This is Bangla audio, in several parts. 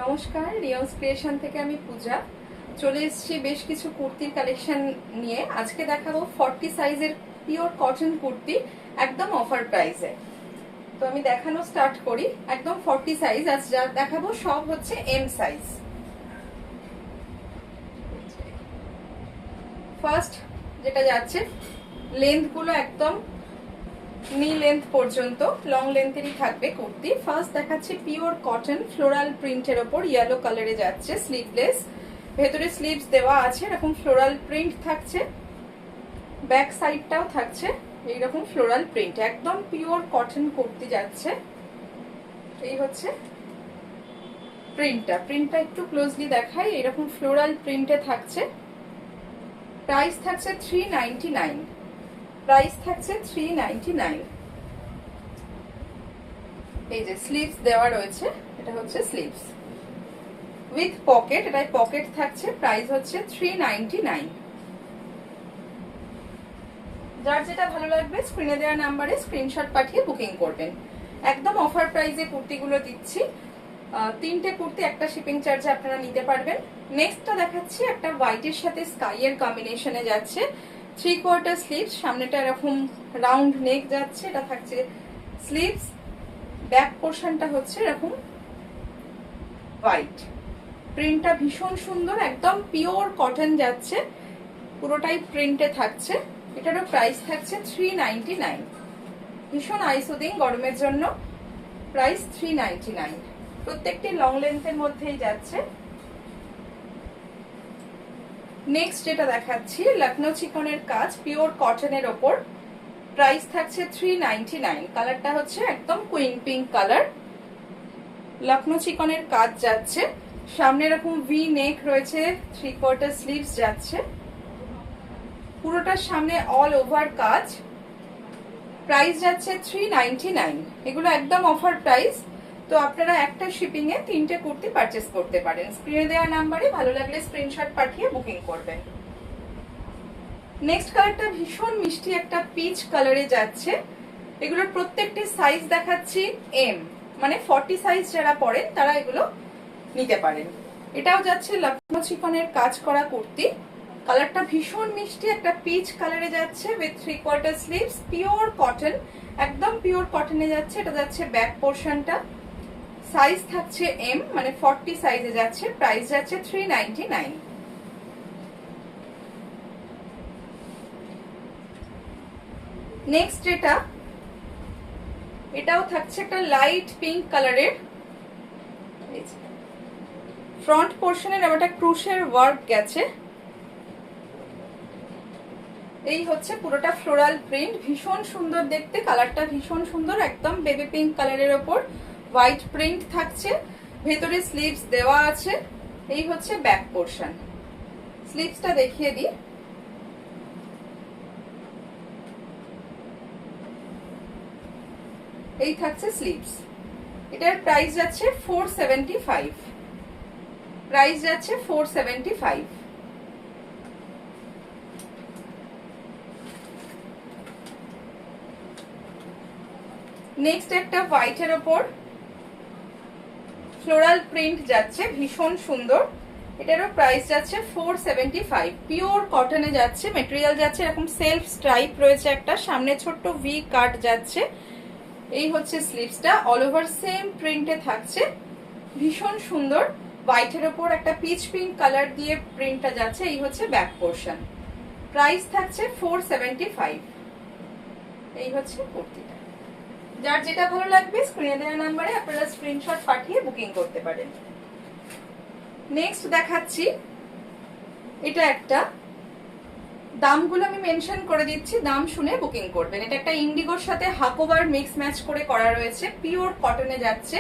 নমস্কার, রিয়াজ ক্রিয়েশন থেকে আমি পূজা চলে এসেছি বেশ কিছু কুর্তির কালেকশন নিয়ে। আজকে দেখাবো 40 সাইজের পিওর কটন কুর্তি একদম অফার প্রাইসে। তো আমি দেখানো স্টার্ট করি। একদম 40 সাইজ আজ যা দেখাবো সব হচ্ছে এম সাইজ। ফার্স্ট যেটা যাচ্ছে লেন্থ গুলো একদম নি লেন্থ পর্যন্ত, লং লেন্থেরই থাকবে কুর্তি। ফার্স্ট দেখাচ্ছি পিওর কটন ফ্লোরাল প্রিন্টের ওপর ইয়েলো কালারে যাচ্ছে, স্লিভলেস, ভেতরে স্লিভস দেওয়া আছে, এরকম ফ্লোরাল প্রিন্ট থাকছে, ব্যাক সাইডটাও থাকছে এইরকম ফ্লোরাল প্রিন্ট, একদম পিওর কটন কুর্তি যাচ্ছে। এই হচ্ছে প্রিন্টটা একটু ক্লোজলি দেখাই, এরকম ফ্লোরাল প্রিন্টে থাকছে। প্রাইস থাকছে 399, প্রাইস থাকছে 399। এই যে স্লিভস দেওয়া রয়েছে, এটা হচ্ছে স্লিভস উইথ পকেট, এটাই পকেট থাকছে। প্রাইস হচ্ছে 399। যার যেটা ভালো লাগবে স্ক্রিনে দেওয়া নাম্বারে স্ক্রিনশট পাঠিয়ে বুকিং করবেন। একদম অফার প্রাইসে কুর্তিগুলো দিচ্ছি। তিনটে কুর্তি একটা শিপিং চার্জে আপনারা নিতে পারবেন। নেক্সটটা দেখাচ্ছি একটা হোয়াইটের সাথে স্কাইয়ের কম্বিনেশনে যাচ্ছে, 3/4 স্লিভস, সামনেটা এরকম রাউন্ড নেক যাচ্ছে, এটা থাকছে স্লিভস, ব্যাক পোর্শনটা হচ্ছে এরকম হোয়াইট। প্রিন্টটা ভীষণ সুন্দর, একদম পিওর কটন যাচ্ছে, পুরোটাই প্রিন্টে থাকছে। এটারও প্রাইস থাকছে 399। ভীষণ আইসুদিং গরমের জন্য, প্রাইস 399। প্রত্যেকটি লং লেন্থের মধ্যেই যাচ্ছে। নেক্সট যেটা দেখাচ্ছি লখনৌ চিকনের কাজ পিওর কটনের ওপর, প্রাইস থাকছে 399। কালারটা হচ্ছে একদম কুইন পিঙ্ক কালার, লখনৌ চিকনের কাজ যাচ্ছে, সামনে এরকম ভি নেক রয়েছে, 3/4 স্লিভস যাচ্ছে, পুরোটার সামনে অল ওভার কাজ। প্রাইস যাচ্ছে 399। এগুলো একদম অফার প্রাইস। তো আপনারা একটা শিপিং এ তিনটে কুর্তি পারচেস করতে পারেন। স্ক্রিনে দেওয়া নাম্বারে ভালো লাগলে স্ক্রিনশট পাঠিয়ে বুকিং করবেন। নেক্সট কালারটা ভীষণ মিষ্টি একটা পিচ কালারে যাচ্ছে। এগুলোর প্রত্যেকটি সাইজ দেখাচ্ছি এম, মানে 40 সাইজ যারা পরেন তারা এগুলো নিতে পারেন। এটাও যাচ্ছে লখনৌ চিকনের কাজ করা কুর্তি, কালারটা ভীষণ মিষ্টি একটা পিচ কালারে যাচ্ছে উইথ 3/4 স্লিভস, পিওর কটন, একদম পিওর কটনে যাচ্ছে। এটা যাচ্ছে ব্যাক পোর্শনটা, সাইজ থাকছে এম, মানে 40 সাইজে যাচ্ছে। প্রাইস যাচ্ছে 399। নেক্সট এটাও থাকছে একটা লাইট পিঙ্ক কালারের, ফ্রন্ট পোর্শনের একটা ক্রুশের ওয়ার্ক গেছে। এই হচ্ছে পুরোটা ফ্লোরাল প্রিন্ট, ভীষণ সুন্দর দেখতে, কালারটা ভীষণ সুন্দর, একদম বেবি পিঙ্ক কালারের ওপর হোয়াইট প্রিন্ট থাকছে, ভেতরে স্লিভস দেওয়া আছে। এই হচ্ছে ব্যাক পোর্শন, স্লিভসটা দেখিয়ে দিই। এই থাকছে স্লিভস। এটার প্রাইস যাচ্ছে 475, প্রাইস যাচ্ছে 475। নেক্সট একটা হোয়াইটের ওপর ফ্লোরাল প্রিন্ট যাচ্ছে, ভীষণ সুন্দর। এটারও প্রাইস যাচ্ছে 475। পিওর কটনে যাচ্ছে, মেটেরিয়াল যাচ্ছে এরকম সেলফ স্ট্রাইপ রয়েছে একটা, সামনে ছোট্ট ভি কাট যাচ্ছে। এই হচ্ছে স্লিভসটা, অল ওভার সেম প্রিন্টে থাকছে, ভীষণ সুন্দর। হোয়াইটের ওপর একটা পিচ পিঙ্ক কালার দিয়ে প্রিন্টটা যাচ্ছে। এই হচ্ছে ব্যাক পোর্শন, প্রাইস থাকছে 475। এই হচ্ছে কুর্তিটা। যার যেটা ভালো লাগবে স্ক্রিনে দেওয়া নাম্বারে আপনারা স্ক্রিনশট পাঠিয়ে বুকিং করতে পারেন। নেক্সট দেখাচ্ছি এটা একটা, দামগুলো আমি মেনশন করে দিচ্ছি, দাম শুনে বুকিং করবেন। এটা একটা ইন্ডিগোর সাথে হাকোবার মিক্স ম্যাচ করে করা রয়েছে, পিওর কটনে যাচ্ছে।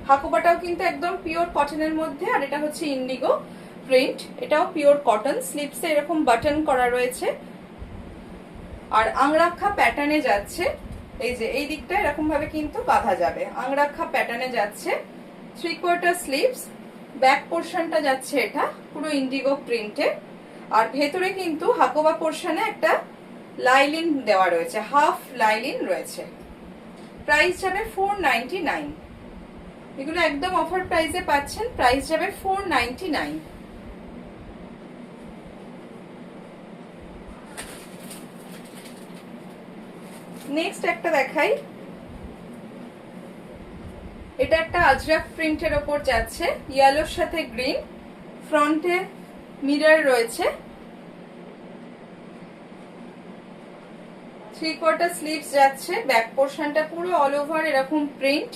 হাকোবাটাও কিন্তু একদম পিওর কটনের মধ্যে, আর এটা হচ্ছে ইন্ডিগো প্রিন্ট, এটাও পিওর কটন। স্লিভসে এরকম বাটন করা রয়েছে, আর আংরাক্ষা প্যাটার্নে যাচ্ছে। এই যে এই দিকটা এরকম ভাবে কিন্তু বাঁধা যাবে, আংরাক্ষা প্যাটার্নে যাচ্ছে, 3/4 স্লিভস, ব্যাক পোর্শনটা যাচ্ছে এটা পুরো ইন্ডিগো প্রিন্টে, আর ভেতরে কিন্তু হাকোবা পোর্শনে একটা লাইলিন দেওয়া রয়েছে, হাফ লাইলিন রয়েছে। প্রাইস যাবে 499। এগুলো একদম অফার প্রাইসে পাচ্ছেন, প্রাইস যাবে 499। নেক্সট একটা দেখাই, এটা একটা আজরাক প্রিন্টের ওপর যাচ্ছে, ইয়েলোর সাথে গ্রিন, ফ্রন্টে মিরর রয়েছে, 3/4 স্লিভস যাচ্ছে, ব্যাক পোর্শনটা পুরো অল ওভার এরকম প্রিন্ট,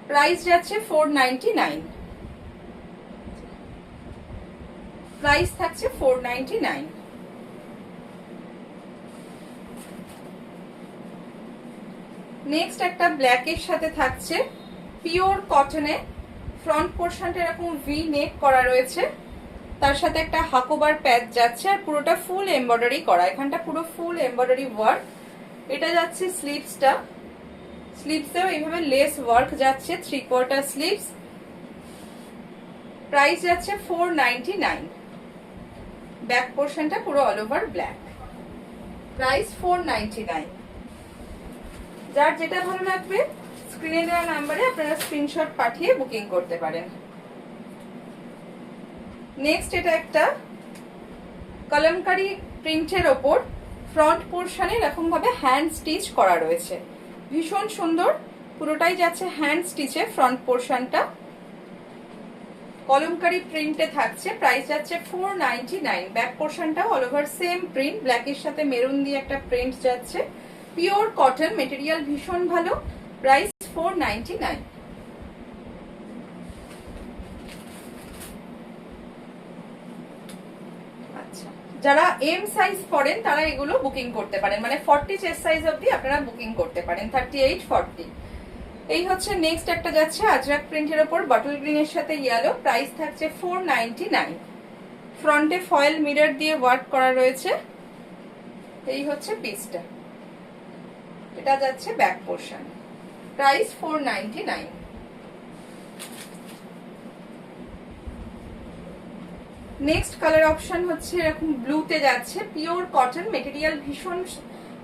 প্রাইস যাচ্ছে 499, প্রাইস থাকছে 499। নেক্সট একটা ব্ল্যাকের সাথে থাকছে পিওর কটনে, ফ্রন্ট পোর্শনটা এরকম ভি নেক করা রয়েছে, তার সাথে একটা হাকোবার প্যাচ যাচ্ছে, আর পুরোটা ফুল এমব্রয়ডারি করা, এখানটা পুরো ফুল এমব্রয়ডারি ওয়ার্ক। এটা যাচ্ছে স্লিভসটা, স্লিভসেও এইভাবে লেস ওয়ার্ক যাচ্ছে, 3/4 স্লিভস, প্রাইস যাচ্ছে 499। ব্যাক পোর্শনটা পুরো অল ওভার ব্ল্যাক, প্রাইস 499। যার যেটা ভালো লাগবে স্ক্রিনে দেওয়া নাম্বারে আপনারা স্ক্রিনশট পাঠিয়ে বুকিং করতে পারেন। নেক্সট এটা একটা কলমকারি প্রিন্টের ওপর, ফ্রন্ট পোর্শনে এরকম ভাবে হ্যান্ড স্টিচ করা রয়েছে, ভীষণ সুন্দর, পুরোটাই যাচ্ছে হ্যান্ড স্টিচে, ফ্রন্ট পোর্শনটা কলমকারি প্রিন্টে থাকছে, প্রাইস যাচ্ছে 499। ব্যাক পোর্শনটা অল ওভার সেম প্রিন্ট, ব্ল্যাকের সাথে মেরুন দিয়ে একটা প্রিন্ট যাচ্ছে, পিওর কটন মেটেরিয়াল, ভীষণ ভালো, প্রাইস 499। আচ্ছা, যারা এম সাইজ পড়েন তারা এগুলো বুকিং করতে পারেন, মানে 40 চেস্ট সাইজ অবধি আপনারা বুকিং করতে পারেন, 38, 40। এই হচ্ছে নেক্সট একটা যাচ্ছে আজরাক প্রিন্টের ওপর বটল গ্রিনের সাথে ইয়েলো, প্রাইস থাকছে 499। ফ্রন্টে ফয়েল মিরর দিয়ে ওয়ার্ক করা রয়েছে, এই হচ্ছে পিসটা, এটা যাচ্ছে back portion, price 499। Next colour option হচ্ছে এরকম ব্লুতে যাচ্ছে, পিওর কটন মেটেরিয়াল, ভীষণ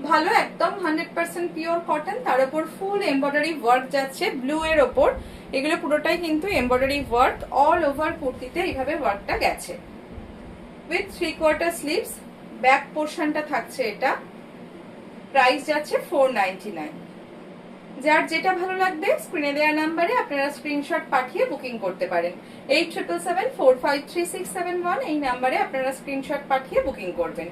ভালো, একদম 100% পিওর কটন, তার উপর ফুল এমব্রয়ডারি ওয়ার্ক যাচ্ছে ব্লু এর ওপর, এগুলো পুরোটাই কিন্তু এমব্রয়ডারি ওয়ার্ক, অল ওভার কুর্তিতে এইভাবে ওয়ার্কটা গেছে, উইথ 3/4 স্লিভস, ব্যাক পোর্শনটা থাকছে এটা, প্রাইস যাচ্ছে 499। যার যেটা ভালো লাগবে স্ক্রিনে দেওয়া নাম্বারে আপনারা স্ক্রিনশট পাঠিয়ে বুকিং করতে পারেন, 8777453671 এই নাম্বারে আপনারা স্ক্রিনশট পাঠিয়ে বুকিং করবেন।